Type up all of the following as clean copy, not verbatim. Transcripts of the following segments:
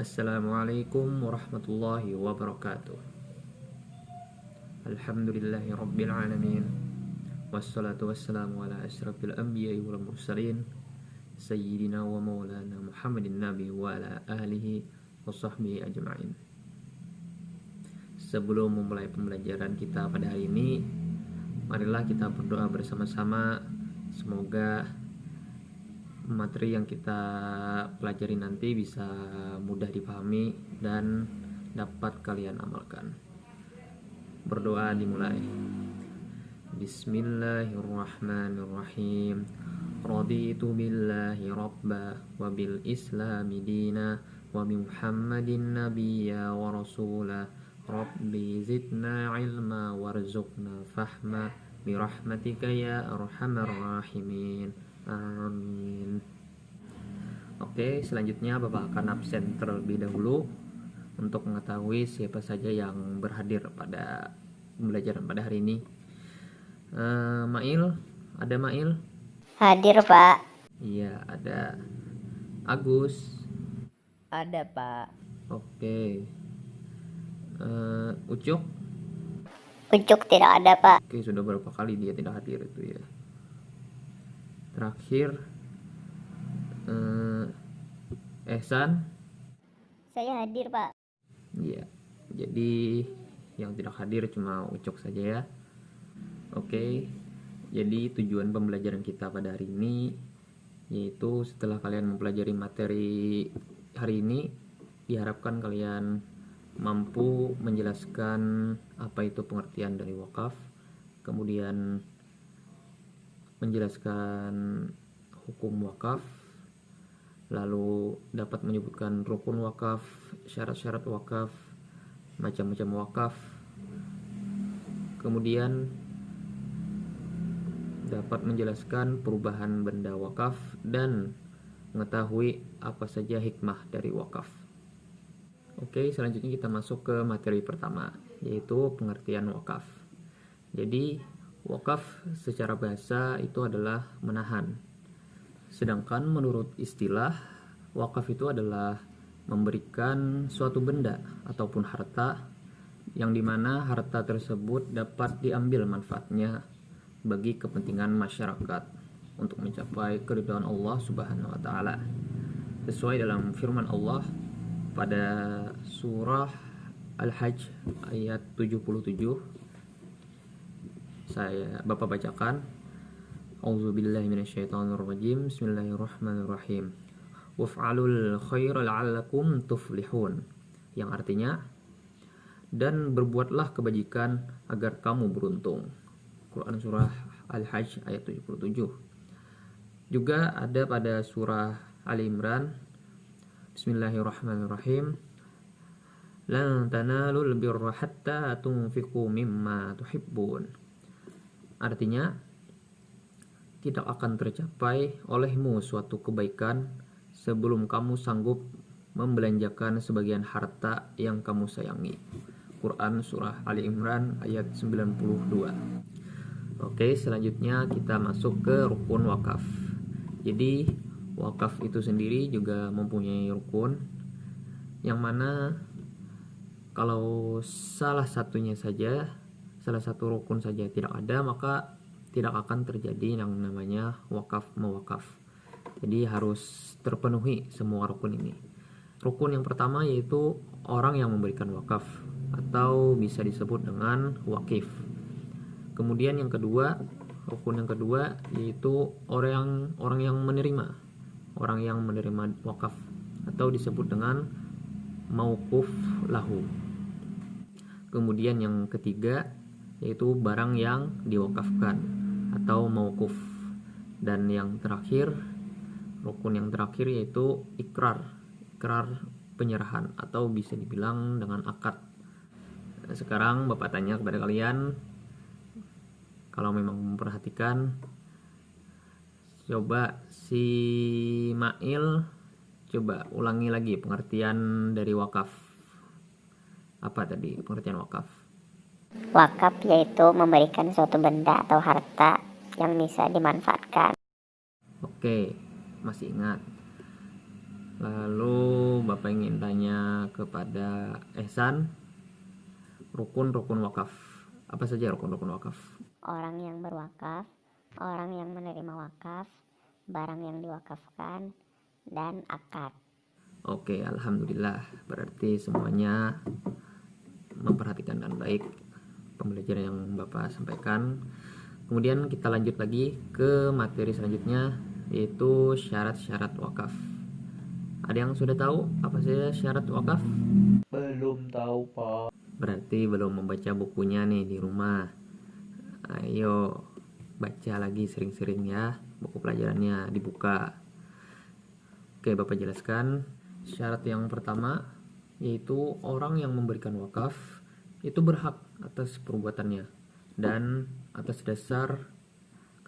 Assalamualaikum warahmatullahi wabarakatuh. Alhamdulillahi rabbil alamin. Wassalatu wassalamu ala asyrafil anbiya'i wal mursalin Sayyidina wa maulana Muhammadin nabi wa ala alihi wa sahbihi ajma'in. Sebelum memulai pembelajaran kita pada hari ini, marilah kita berdoa bersama-sama. Semoga materi yang kita pelajari nanti bisa mudah dipahami dan dapat kalian amalkan. Berdoa dimulai. Bismillahirrahmanirrahim. Raditu billahi rabba wa bil islami dina wa bi Muhammadin nabiyya wa rasula. Rabbi zidna ilma warzuqna fahma bi rahmatika ya arhamar rahimin. Amin. Oke, selanjutnya Bapak akan absen terlebih dahulu untuk mengetahui siapa saja yang berhadir pada pembelajaran pada hari ini. Mail, ada Mail? Hadir, Pak. Iya, ada. Agus? Ada, Pak. Oke. Ucuk? Ucuk tidak ada, Pak. Oke, sudah berapa kali dia tidak hadir itu ya. Terakhir Ehsan. Saya hadir, Pak. Iya. Jadi yang tidak hadir cuma Ucok saja ya. Oke. Jadi tujuan pembelajaran kita pada hari ini yaitu setelah kalian mempelajari materi hari ini, diharapkan kalian mampu menjelaskan apa itu pengertian dari wakaf, kemudian menjelaskan hukum wakaf, lalu dapat menyebutkan rukun wakaf, syarat-syarat wakaf, macam-macam wakaf, kemudian dapat menjelaskan perubahan benda wakaf dan mengetahui apa saja hikmah dari wakaf. Oke, selanjutnya kita masuk ke materi pertama, yaitu pengertian wakaf. Jadi wakaf secara bahasa itu adalah menahan. Sedangkan menurut istilah, wakaf itu adalah memberikan suatu benda ataupun harta yang dimana harta tersebut dapat diambil manfaatnya bagi kepentingan masyarakat untuk mencapai keridhaan Allah Subhanahu wa taala. Sesuai dalam firman Allah pada surah Al-Hajj ayat 77. Bapak bacakan. A'udzubillahi minasyaitonirrajim. Bismillahirrahmanirrahim. Waf'alul khaira la'allakum tuflihun. Yang artinya, dan berbuatlah kebajikan agar kamu beruntung. Quran surah Al-Hajj ayat 77. Juga ada pada surah Ali Imran. Bismillahirrahmanirrahim. Lan tanalul birra hatta tunfiqu mimma tuhibbun. Artinya, tidak akan tercapai olehmu suatu kebaikan sebelum kamu sanggup membelanjakan sebagian harta yang kamu sayangi. Quran surah Ali Imran ayat 92. Oke, selanjutnya kita masuk ke rukun wakaf. Jadi wakaf itu sendiri juga mempunyai rukun, yang mana kalau salah satu rukun saja tidak ada, maka tidak akan terjadi yang namanya wakaf mewakaf. Jadi harus terpenuhi semua rukun ini. Rukun yang pertama yaitu orang yang memberikan wakaf, atau bisa disebut dengan wakif. Kemudian rukun yang kedua yaitu orang yang menerima wakaf, atau disebut dengan mauquf lahu. Kemudian yang ketiga yaitu barang yang diwakafkan atau mauquf. Dan yang terakhir, rukun yang terakhir yaitu ikrar penyerahan, atau bisa dibilang dengan akad. Sekarang Bapak tanya kepada kalian, kalau memang memperhatikan, coba si Mail coba ulangi lagi pengertian dari wakaf. Apa tadi pengertian wakaf? Wakaf yaitu memberikan suatu benda atau harta yang bisa dimanfaatkan. Oke, masih ingat. Lalu Bapak ingin tanya kepada Ehsan, rukun-rukun wakaf. Apa saja rukun-rukun wakaf? Orang yang berwakaf, orang yang menerima wakaf, barang yang diwakafkan, dan akad. Oke, alhamdulillah. Berarti semuanya memperhatikan dengan baik pembelajaran yang Bapak sampaikan. Kemudian kita lanjut lagi ke materi selanjutnya, yaitu syarat-syarat wakaf. Ada yang sudah tahu apa saja syarat wakaf? Belum tahu, Pak. Berarti belum membaca bukunya nih di rumah. Ayo baca lagi sering-sering ya, buku pelajarannya dibuka. Oke, Bapak jelaskan. Syarat yang pertama yaitu orang yang memberikan wakaf itu berhak atas perbuatannya dan atas dasar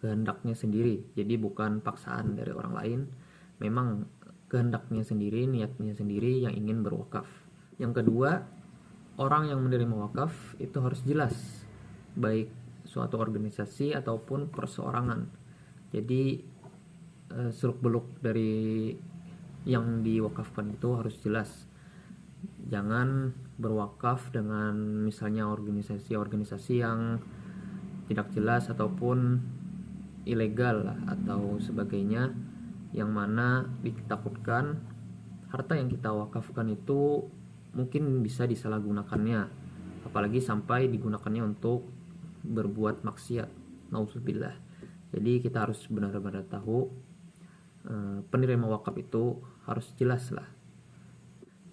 kehendaknya sendiri. Jadi bukan paksaan dari orang lain, memang kehendaknya sendiri, niatnya sendiri yang ingin berwakaf. Yang kedua, orang yang menerima wakaf itu harus jelas, baik suatu organisasi ataupun perseorangan. Jadi seluk-beluk dari yang diwakafkan itu harus jelas. Jangan berwakaf dengan misalnya organisasi-organisasi yang tidak jelas ataupun ilegal atau sebagainya, yang mana ditakutkan harta yang kita wakafkan itu mungkin bisa disalahgunakannya, apalagi sampai digunakannya untuk berbuat maksiat, nauzubillah. Jadi kita harus benar-benar tahu penerima wakaf itu harus jelas lah.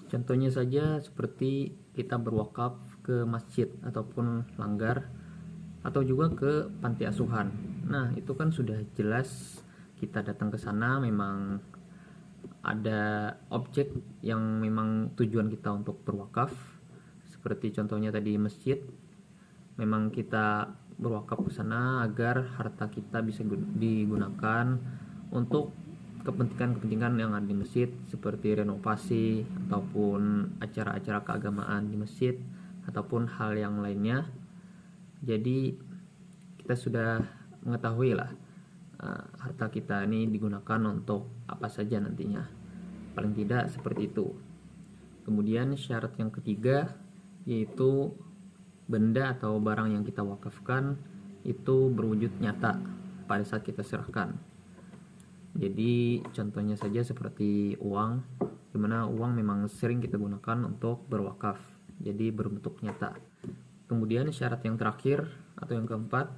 Contohnya saja seperti kita berwakaf ke masjid ataupun langgar, atau juga ke panti asuhan. Nah, itu kan sudah jelas kita datang ke sana memang ada objek yang memang tujuan kita untuk berwakaf. Seperti contohnya tadi masjid, memang kita berwakaf ke sana agar harta kita bisa digunakan untuk kepentingan-kepentingan yang ada di masjid, seperti renovasi ataupun acara-acara keagamaan di masjid ataupun hal yang lainnya. Jadi kita sudah mengetahui lah harta kita ini digunakan untuk apa saja nantinya, paling tidak seperti itu. Kemudian syarat yang ketiga yaitu benda atau barang yang kita wakafkan itu berwujud nyata pada saat kita serahkan. Jadi contohnya saja seperti uang, dimana uang memang sering kita gunakan untuk berwakaf, jadi berbentuk nyata. Kemudian syarat yang terakhir atau yang keempat,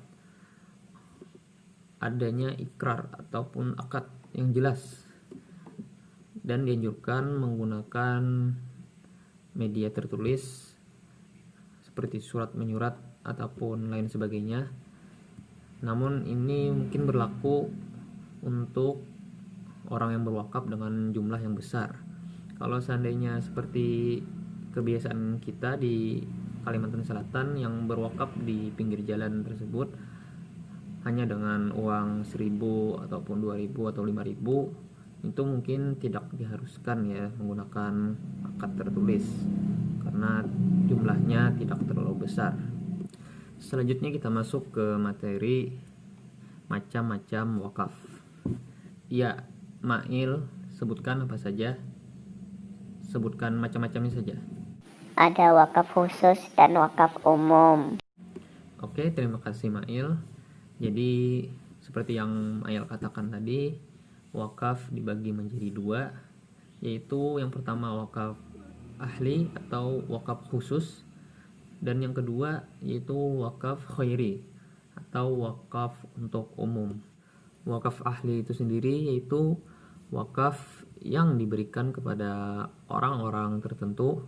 adanya ikrar ataupun akad yang jelas, dan dianjurkan menggunakan media tertulis seperti surat menyurat ataupun lain sebagainya. Namun ini mungkin berlaku untuk orang yang berwakaf dengan jumlah yang besar. Kalau seandainya seperti kebiasaan kita di Kalimantan Selatan yang berwakaf di pinggir jalan tersebut hanya dengan uang 1.000 ataupun 2.000 atau 5.000, itu mungkin tidak diharuskan ya menggunakan akad tertulis karena jumlahnya tidak terlalu besar. Selanjutnya kita masuk ke materi macam-macam wakaf. Ya, Mail, sebutkan apa saja? Sebutkan macam-macamnya saja. Ada wakaf khusus dan wakaf umum. Oke, terima kasih Mail. Jadi seperti yang Mail katakan tadi, wakaf dibagi menjadi dua, yaitu yang pertama wakaf ahli atau wakaf khusus, dan yang kedua yaitu wakaf khairi atau wakaf untuk umum. Wakaf ahli itu sendiri yaitu wakaf yang diberikan kepada orang-orang tertentu,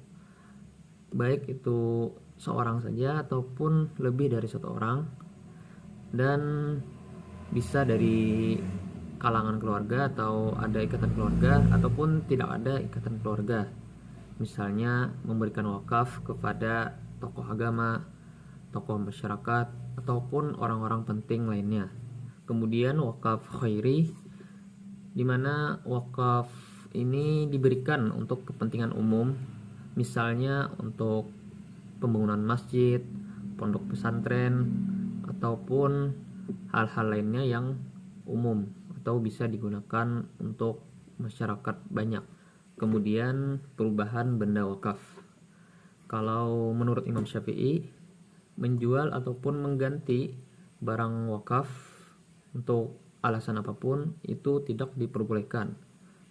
baik itu seorang saja ataupun lebih dari satu orang, dan bisa dari kalangan keluarga atau ada ikatan keluarga ataupun tidak ada ikatan keluarga. Misalnya memberikan wakaf kepada tokoh agama, tokoh masyarakat, ataupun orang-orang penting lainnya. Kemudian wakaf khairi, di mana wakaf ini diberikan untuk kepentingan umum, misalnya untuk pembangunan masjid, pondok pesantren, ataupun hal-hal lainnya yang umum atau bisa digunakan untuk masyarakat banyak. Kemudian perubahan benda wakaf. Kalau menurut Imam Syafi'i, menjual ataupun mengganti barang wakaf untuk alasan apapun itu tidak diperbolehkan,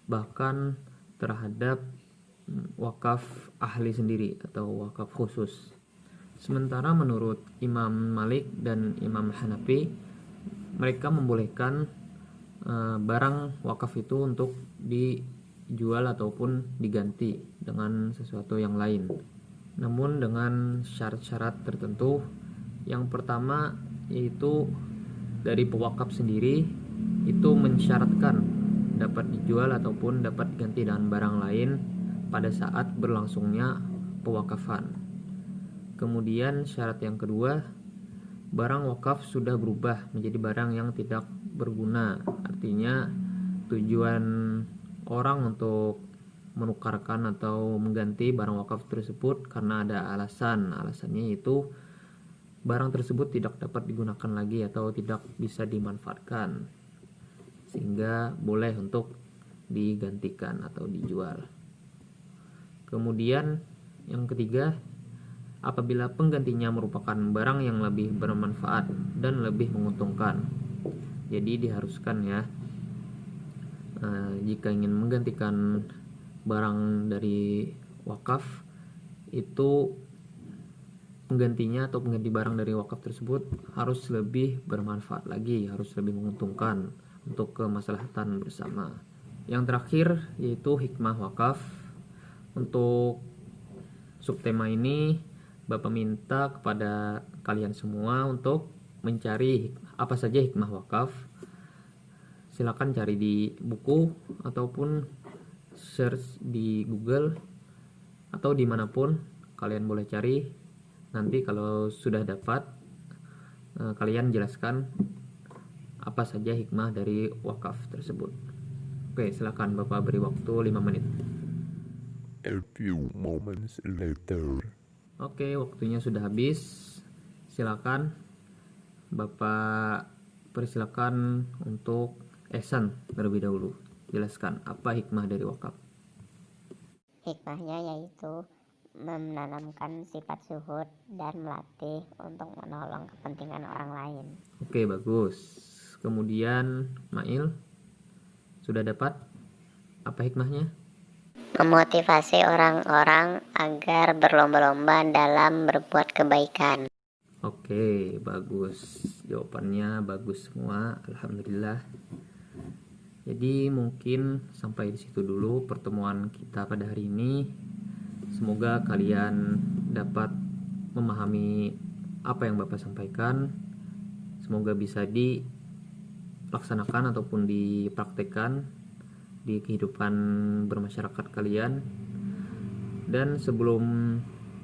bahkan terhadap wakaf ahli sendiri atau wakaf khusus. Sementara menurut Imam Malik dan Imam Hanafi, mereka membolehkan barang wakaf itu untuk dijual ataupun diganti dengan sesuatu yang lain, namun dengan syarat-syarat tertentu. Yang pertama yaitu dari pewakaf sendiri itu mensyaratkan dapat dijual ataupun dapat diganti dengan barang lain pada saat berlangsungnya pewakafan. Kemudian syarat yang kedua, barang wakaf sudah berubah menjadi barang yang tidak berguna. Artinya tujuan orang untuk menukarkan atau mengganti barang wakaf tersebut karena ada alasannya itu barang tersebut tidak dapat digunakan lagi atau tidak bisa dimanfaatkan, sehingga boleh untuk digantikan atau dijual. Kemudian yang ketiga, apabila penggantinya merupakan barang yang lebih bermanfaat dan lebih menguntungkan. Jadi diharuskan ya, jika ingin menggantikan barang dari wakaf, itu penggantinya atau pengganti barang dari wakaf tersebut harus lebih bermanfaat lagi, harus lebih menguntungkan untuk kemaslahatan bersama. Yang terakhir yaitu hikmah wakaf. Untuk subtema ini Bapak minta kepada kalian semua untuk mencari apa saja hikmah wakaf. Silakan cari di buku ataupun search di Google atau dimanapun kalian boleh cari. Nanti kalau sudah dapat, kalian jelaskan apa saja hikmah dari wakaf tersebut. Oke, silakan Bapak beri waktu 5 menit. A few moments later. Oke, waktunya sudah habis. Silakan Bapak persilakan untuk Ehsan terlebih dahulu. Jelaskan apa hikmah dari wakaf. Hikmahnya yaitu menanamkan sifat zuhud dan melatih untuk menolong kepentingan orang lain. Oke, bagus. Kemudian Mail, sudah dapat apa hikmahnya? Memotivasi orang-orang agar berlomba-lomba dalam berbuat kebaikan. Oke, bagus. Jawabannya bagus semua. Alhamdulillah. Jadi mungkin sampai di situ dulu pertemuan kita pada hari ini. Semoga kalian dapat memahami apa yang Bapak sampaikan. Semoga bisa dilaksanakan ataupun dipraktekkan di kehidupan bermasyarakat kalian. Dan sebelum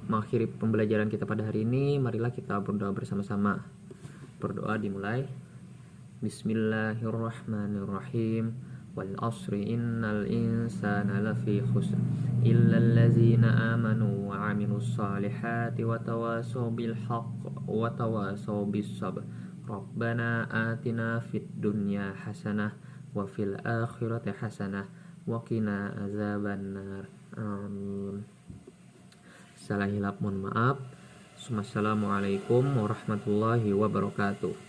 mengakhiri pembelajaran kita pada hari ini, marilah kita berdoa bersama-sama. Berdoa dimulai. Bismillahirrahmanirrahim. Wal asri innal insana lafi khusr illa allazina amanu wa amilus salihati wa tawasaw bil haqq wa tawasaw bis sabr. Rabbana atina fid dunya hasanah wa fil akhirati hasanah wa qina azabannar. Amin. Salah hilap mohon maaf. Assalamualaikum warahmatullahi wabarakatuh.